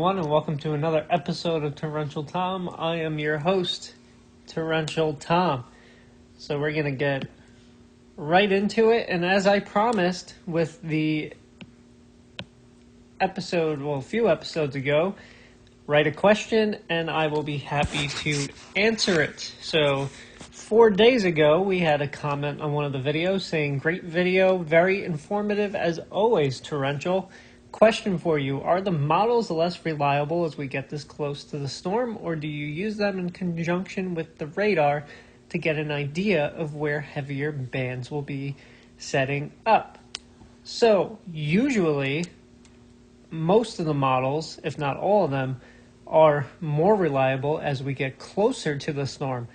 everyone, and welcome to another episode of Torrential Tom. I am your host, Torrential Tom. So we're going to get right into it, and as I promised with the a few episodes ago, write a question and I will be happy to answer it. So 4 days ago, we had a comment on one of the videos saying, "Great video, very informative as always, Torrential. Question for you, are the models less reliable as we get this close to the storm, or do you use them in conjunction with the radar to get an idea of where heavier bands will be setting up?" So, usually, most of the models, if not all of them, are more reliable as we get closer to the storm.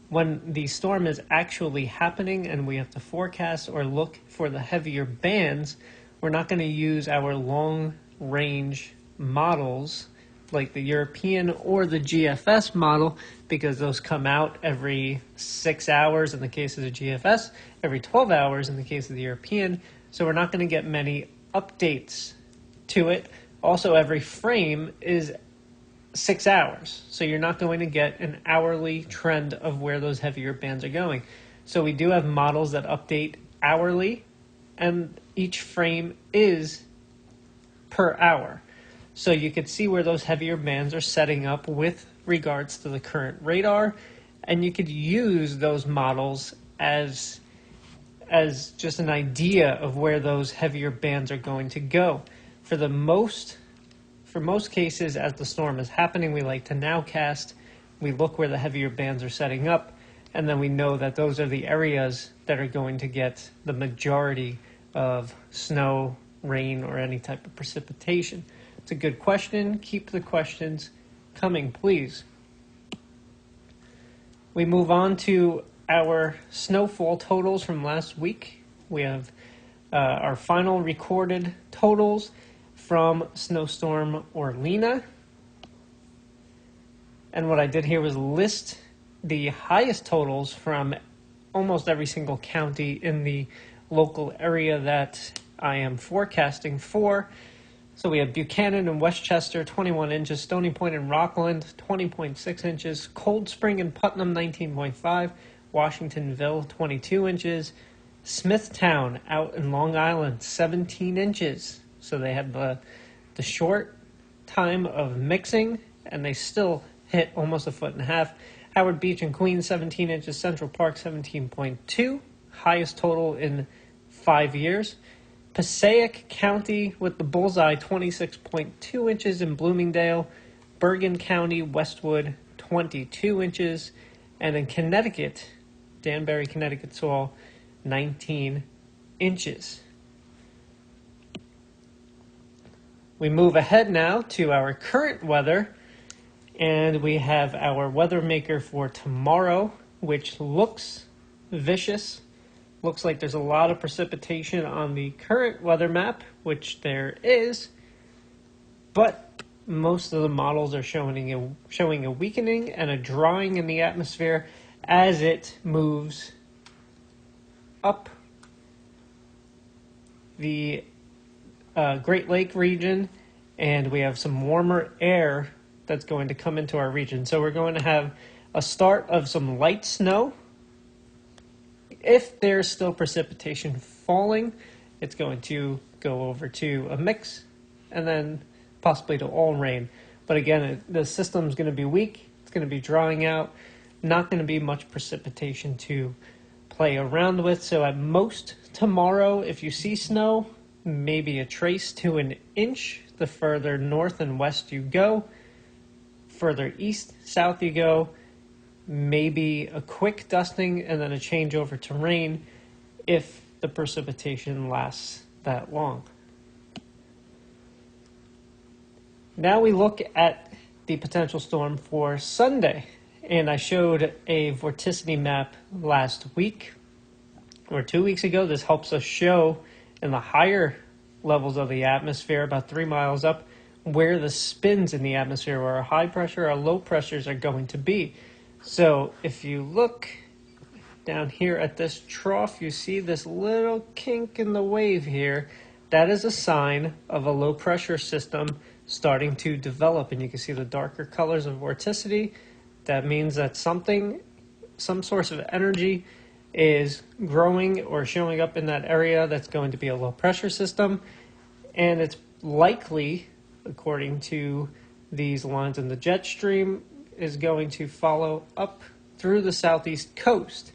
When the storm is actually happening and we have to forecast or look for the heavier bands, we're not going to use our long-range models like the European or the GFS model, because those come out every 6 hours in the case of the GFS, every 12 hours in the case of the European. So we're not going to get many updates to it. Also, every frame is 6 hours, so you're not going to get an hourly trend of where those heavier bands are going. So we do have models that update hourly, and each frame is per hour. So you could see where those heavier bands are setting up with regards to the current radar, and you could use those models as just an idea of where those heavier bands are going to go. For most cases, as the storm is happening, we like to nowcast. We look where the heavier bands are setting up, and then we know that those are the areas that are going to get the majority of snow, rain, or any type of precipitation. It's a good question. Keep the questions coming, please. We move on to our snowfall totals from last week. We have our final recorded totals from Snowstorm Orlena. And what I did here was list the highest totals from almost every single county in the local area that I am forecasting for. So we have Buchanan and Westchester, 21 inches, Stony Point and Rockland, 20.6 inches, Cold Spring and Putnam, 19.5, Washingtonville, 22 inches, Smithtown out in Long Island, 17 inches. So they had the short time of mixing, and they still hit almost 1.5 feet. Howard Beach and Queens, 17 inches. Central Park, 17.2. Highest total in 5 years. Passaic County with the bullseye, 26.2 inches in Bloomingdale. Bergen County, Westwood, 22 inches. And in Connecticut, Danbury, Connecticut saw 19 inches. We move ahead now to our current weather, and we have our weather maker for tomorrow, which looks vicious. Looks like there's a lot of precipitation on the current weather map, which there is, but most of the models are showing a weakening and a drawing in the atmosphere as it moves up the Great Lake region, and we have some warmer air that's going to come into our region. So we're going to have a start of some light snow. If there's still precipitation falling, it's going to go over to a mix and then possibly to all rain. But again, the system's going to be weak. It's going to be drawing out. Not going to be much precipitation to play around with. So at most tomorrow, if you see snow, maybe a trace to an inch the further north and west you go. Further east, south you go, maybe a quick dusting and then a change over to rain if the precipitation lasts that long. Now we look at the potential storm for Sunday, and I showed a vorticity map last week or 2 weeks ago. This helps us show in the higher levels of the atmosphere, about 3 miles up, where the spins in the atmosphere, where our high pressure, our low pressures are going to be. So if you look down here at this trough, you see this little kink in the wave here. That is a sign of a low pressure system starting to develop, and you can see the darker colors of vorticity. That means that some source of energy is growing or showing up in that area that's going to be a low pressure system, and it's likely, according to these lines in the jet stream, is going to follow up through the southeast coast.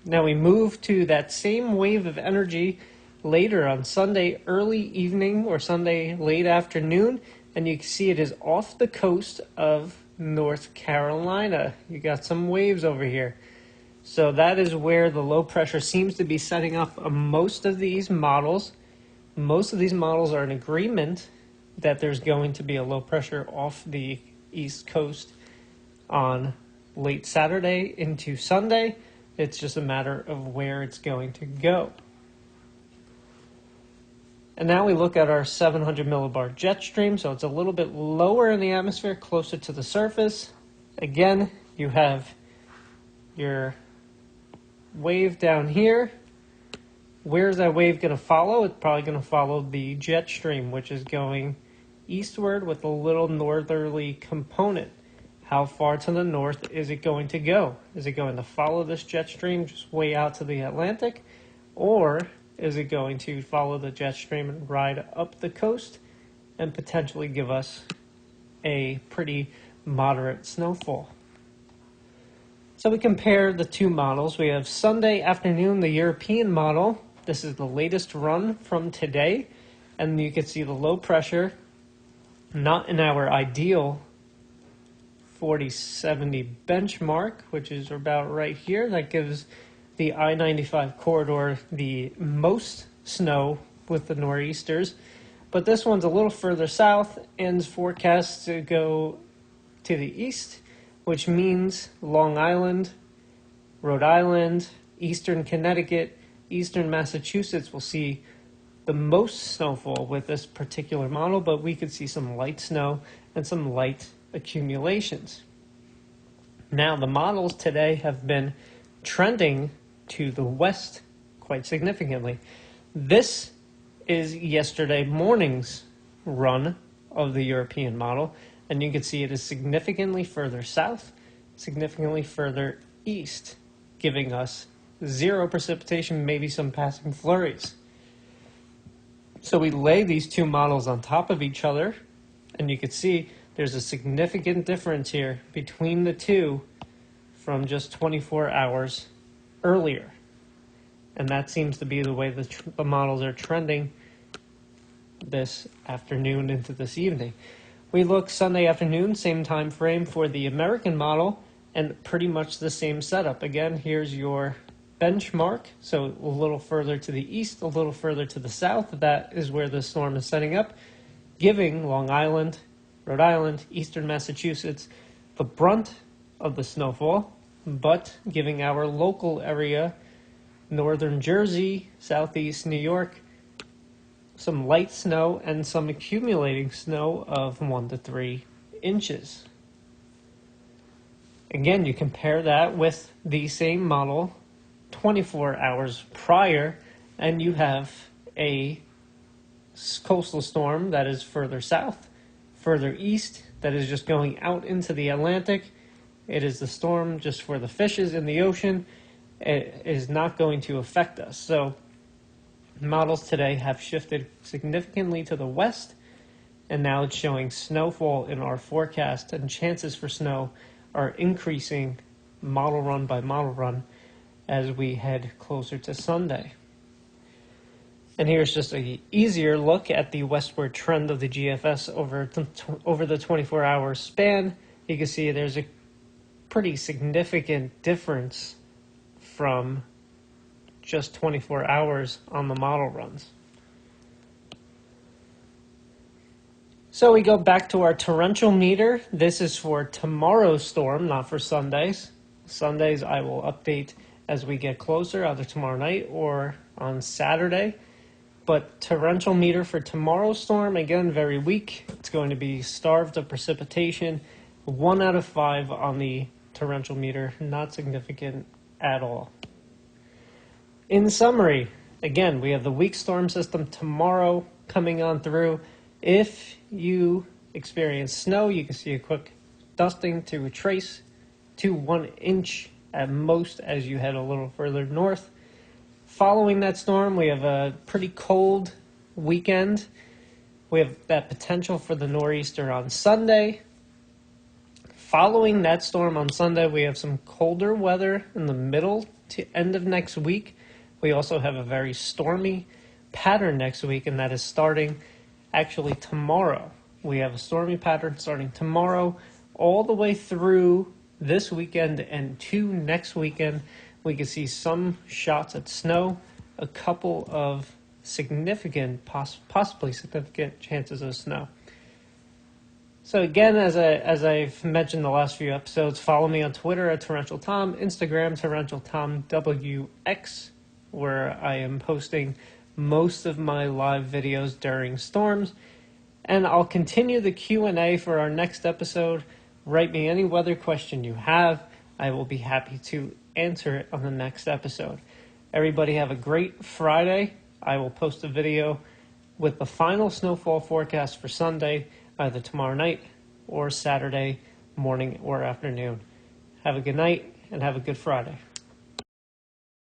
Now we move to that same wave of energy later on Sunday early evening or Sunday late afternoon, and you can see it is off the coast of North Carolina. You got some waves over here. So that is where the low pressure seems to be setting up most of these models. Most of these models are in agreement that there's going to be a low pressure off the east coast on late Saturday into Sunday. It's just a matter of where it's going to go. And now we look at our 700 millibar jet stream. So it's a little bit lower in the atmosphere, closer to the surface. Again, you have your wave down here. Where's that wave going to follow? It's probably going to follow the jet stream, which is going eastward with a little northerly component. How far to the north is it going to go? Is it going to follow this jet stream just way out to the Atlantic? Or is it going to follow the jet stream and ride up the coast and potentially give us a pretty moderate snowfall? So we compare the two models. We have Sunday afternoon, the European model. This is the latest run from today. And you can see the low pressure, not in our ideal 40-70 benchmark, which is about right here. That gives the I-95 corridor the most snow with the nor'easters. But this one's a little further south and is forecast to go to the east, which means Long Island, Rhode Island, eastern Connecticut, eastern Massachusetts will see the most snowfall with this particular model, but we could see some light snow and some light accumulations. Now, the models today have been trending to the west quite significantly. This is yesterday morning's run of the European model, and you can see it is significantly further south, significantly further east, giving us zero precipitation, maybe some passing flurries. So we lay these two models on top of each other, and you can see there's a significant difference here between the two from just 24 hours earlier. And that seems to be the way the models are trending this afternoon into this evening. We look Sunday afternoon, same time frame for the American model, and pretty much the same setup. Again, here's your benchmark, so a little further to the east, a little further to the south. That is where the storm is setting up, giving Long Island, Rhode Island, eastern Massachusetts the brunt of the snowfall, but giving our local area, northern Jersey, southeast New York, some light snow and some accumulating snow of 1 to 3 inches. Again, you compare that with the same model 24 hours prior, and you have a coastal storm that is further south, further east, that is just going out into the Atlantic. It is the storm just for the fishes in the ocean. It is not going to affect us. So models today have shifted significantly to the west, and now it's showing snowfall in our forecast, and chances for snow are increasing model run by model run as we head closer to Sunday. And here's just an easier look at the westward trend of the GFS over the 24-hour span. You can see there's a pretty significant difference from just 24 hours on the model runs. So we go back to our torrential meter. This is for tomorrow's storm, not for Sundays. Sundays I will update as we get closer, either tomorrow night or on Saturday. But torrential meter for tomorrow's storm, again, very weak. It's going to be starved of precipitation. 1 out of 5 on the torrential meter, not significant at all. In summary, again, we have the weak storm system tomorrow coming on through. If you experience snow, you can see a quick dusting to a trace to 1 inch at most as you head a little further north. Following that storm, we have a pretty cold weekend. We have that potential for the nor'easter on Sunday. Following that storm on Sunday, we have some colder weather in the middle to end of next week. We also have a very stormy pattern next week, and that is starting actually tomorrow. We have a stormy pattern starting tomorrow all the way through this weekend and to next weekend. We can see some shots at snow, a couple of significant, possibly significant chances of snow. So again, as I've mentioned the last few episodes, follow me on Twitter at Torrential Tom, Instagram Torrential Tom WX, where I am posting most of my live videos during storms. And I'll continue the Q&A for our next episode. Write me any weather question you have. I will be happy to answer it on the next episode. Everybody have a great Friday. I will post a video with the final snowfall forecast for Sunday, either tomorrow night or Saturday morning or afternoon. Have a good night and have a good Friday.